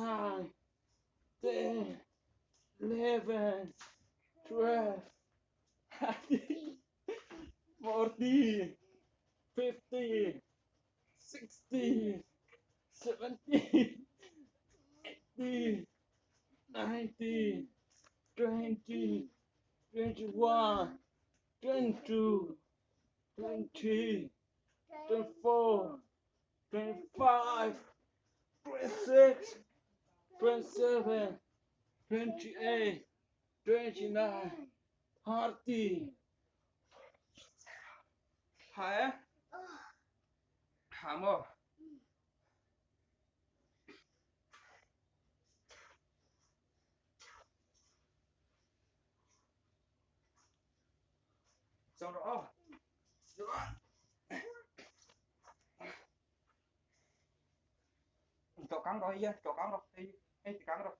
9, 10, 11, 12, 13, 14, 15, 16, 17, 18, 19, 20, 21, 22, 23, 24, 25, 26, 27, 28, 29, 30. Hả? Hả mơ? Xong rồi. Được. Chỗ cắn rồi nha, chỗ cắn rồi. Hay thì cắn rồi.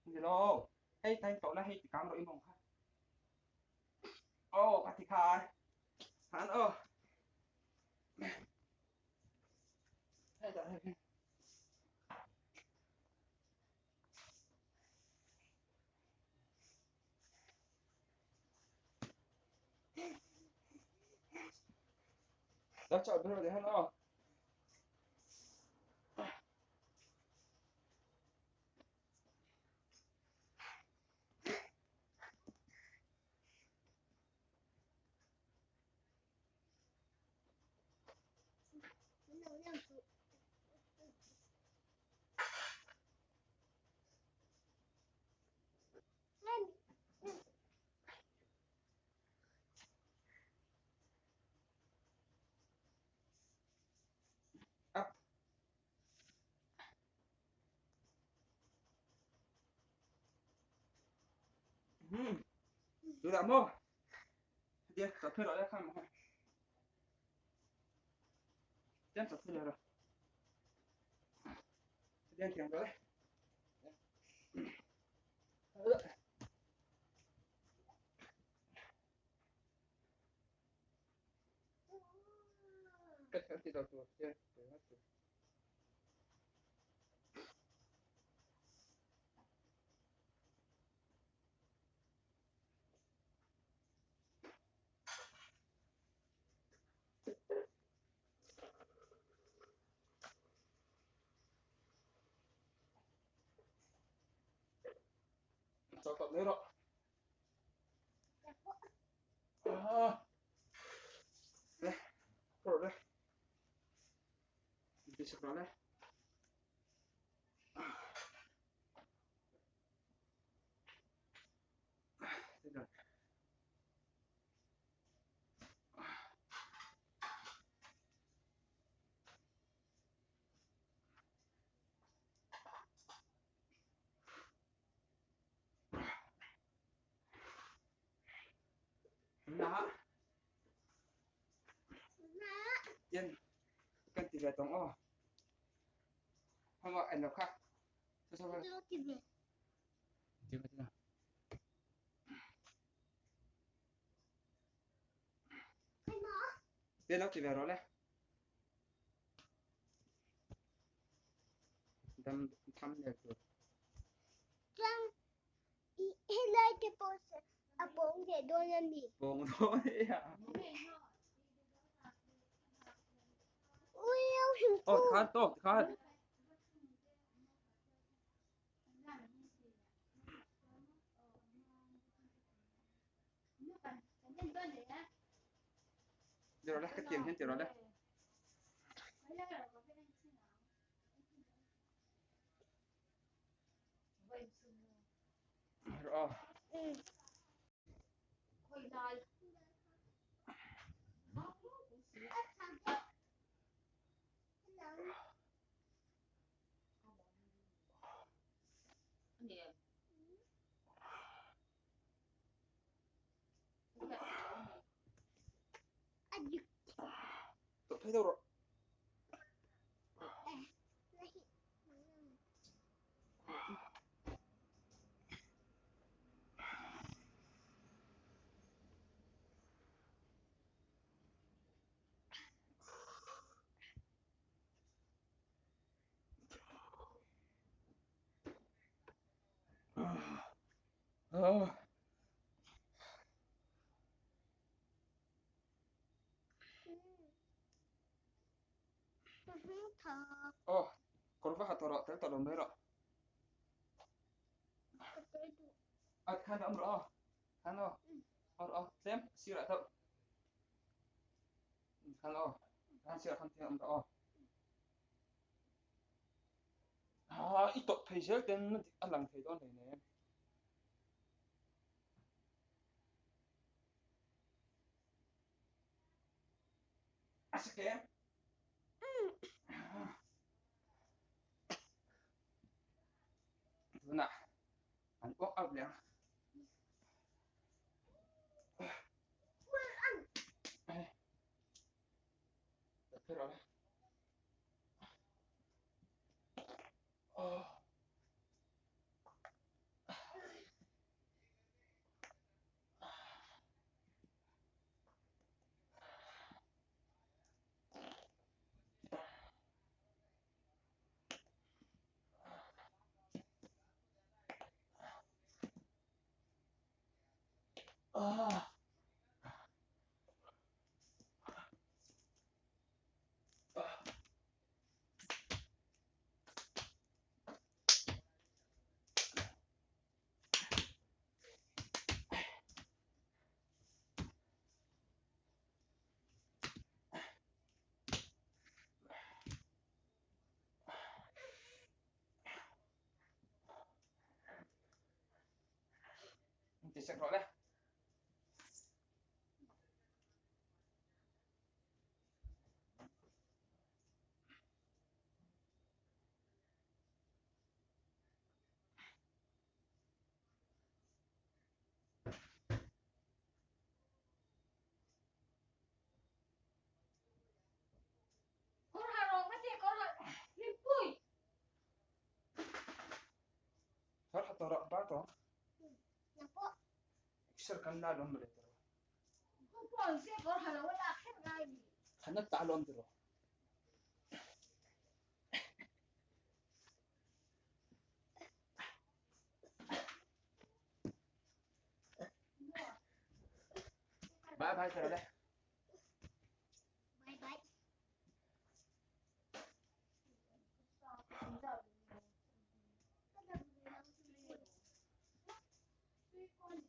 Gì đâu. Hay tay chỗ là hay thì cắn rồi im mong. Ô, cắt thì khai. Hắn ơ. Hay tại hay. Đó chọn rồi để hắn ơ. Up. Được đã mơ. Đi, tập thuê rồi đấy không mà. Chân tập thuê rồi. Đi ăn tiền rồi đấy. Cất hết thì rồi rồi. Cho tập nữa rồi. Đây, rồi đây. Đi sắp đó đây. Đây rồi. Đó. Dân. Kan tiga tong oh. Không gọi ảnh nào khác. Sao vậy? Chưa chưa. Đây nó chỉ về đó đây. Thăm được rồi. Hilai ke pose abong de donan di. Buồn thôi à. Ui ao him Ồ, khá tốt, khá. Điều đó là cái tiền hiện tiểu đó đây. Rồi. Adik. Tôi thấy đâu rồi. 어. 더. 어. 걸어 봐 떨어 될 떨어 내려. 그때도. 아, 칸 엄로. 칸어. 어. 쌤, 시라 더. 칸어. 칸 시라 칸 엄로. À, ít tội thầy sẽ tên ăn lằng thầy đó này nè. À, sẽ kém. Vừa nè, anh bóc áp liền. Được thế rồi đấy. Ờ. Ờ. Thì sẽ rõ đấy. Con hà rồi mất con hà lên vui. Thật là tọrọ ba tọrọ. Là có. Sẽ cần là lông rồi. Không còn xe con hà rồi là hết gai gì. Hắn nó ta lông rồi. Bye bye rồi đấy. Bye bye. Con